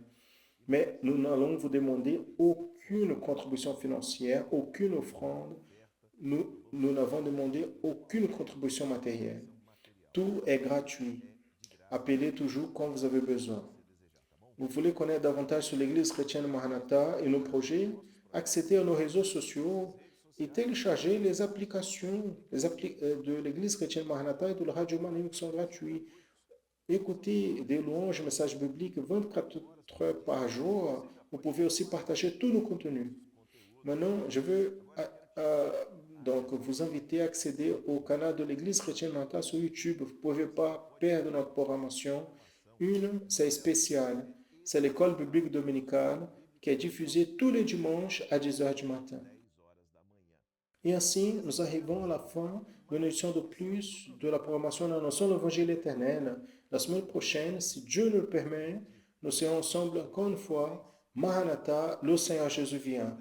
Mais nous n'allons vous demander aucune contribution financière, aucune offrande. Nous n'avons demandé aucune contribution matérielle. Tout est gratuit. Appelez toujours quand vous avez besoin. Vous voulez connaître davantage sur l'Église chrétienne Maranatha et nos projets? Accédez à nos réseaux sociaux et téléchargez les applications de l'Église chrétienne Maranatha et de la Radio Manim qui sont gratuits. Écoutez des louanges, messages bibliques 24 heures par jour. Vous pouvez aussi partager tous nos contenus. Maintenant, je veux donc vous inviter à accéder au canal de l'Église chrétienne Maranatha sur YouTube. Vous ne pouvez pas perdre notre programmation. Une, c'est spécial. C'est l'école biblique dominicale qui est diffusée tous les dimanches à 10 heures du matin. Et ainsi, nous arrivons à la fin d'une édition de plus de la programmation d'annonçant l'évangile éternel. La semaine prochaine, si Dieu nous le permet, nous serons ensemble encore une fois. Maranatha, le Seigneur Jésus vient.